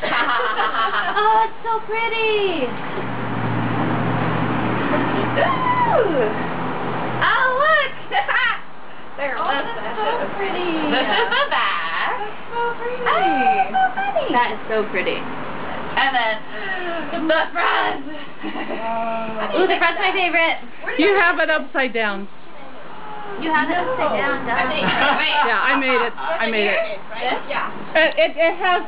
Oh, it's so pretty. Oh, look. There, Oh, that's so pretty. This is the back. That's so pretty. Oh, so pretty. That is so pretty. And then the front. Ooh, the front's my favorite. You have it upside down. You have it upside down, Wait. Yeah, I made it. I made it. Yeah. It has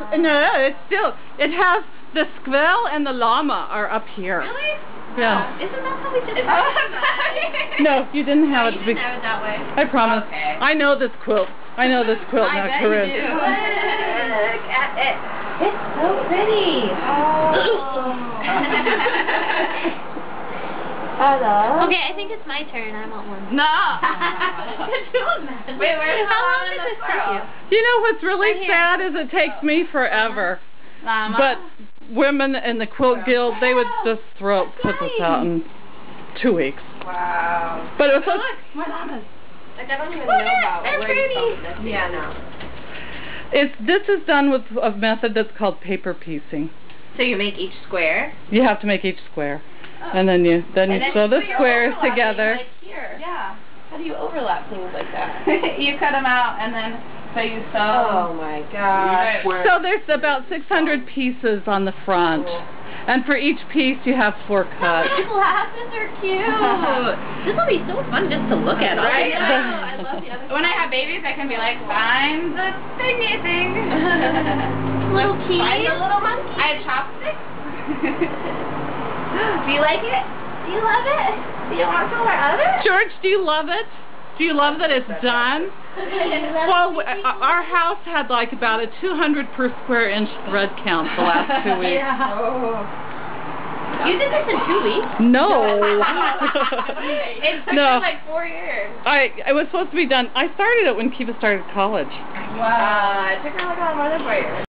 it has the squirrel and the llama are up here. Really? Yeah. Isn't that how we did it? No, you didn't have it. You didn't have it that way. I promise. Okay. I know this quilt. I know this quilt, I not bet Corinne. you do. Look at it. It's so pretty. Hello. Okay, I think it's my turn. I want one. No. Wait, How long does this take you? You know what's really Right here. sad is it takes me forever. Llama. But women in the quilt guild, they would just put this out in 2 weeks. Wow. But it was so, More llamas. Like, I don't even Look know about they're where pretty. you found this. Yeah, no. this is done with a method that's called paper piecing. So you make each square? You have to make each square, and then you sew the squares together. Like here. Yeah. How do you overlap things like that? You cut them out and then so you sew. Oh my gosh. So there's about 600 pieces on the front, and for each piece you have 4 cuts. These glasses are cute. This will be so fun just to look at. Right? I love the other When I have babies, I can be like, find the thingy thing. little keys. Find the little monkey. I have chopsticks. Do you like it? Do you love it? Do you want some more of it? George, do you love it? Do you love that it's done? Well, our house had like about a 200 per square inch thread count the last 2 weeks. Yeah. Oh. You did this in 2 weeks? No. It took No. me like 4 years. It was supposed to be done. I started it when Kiva started college. Wow. It took her like more than 4 years.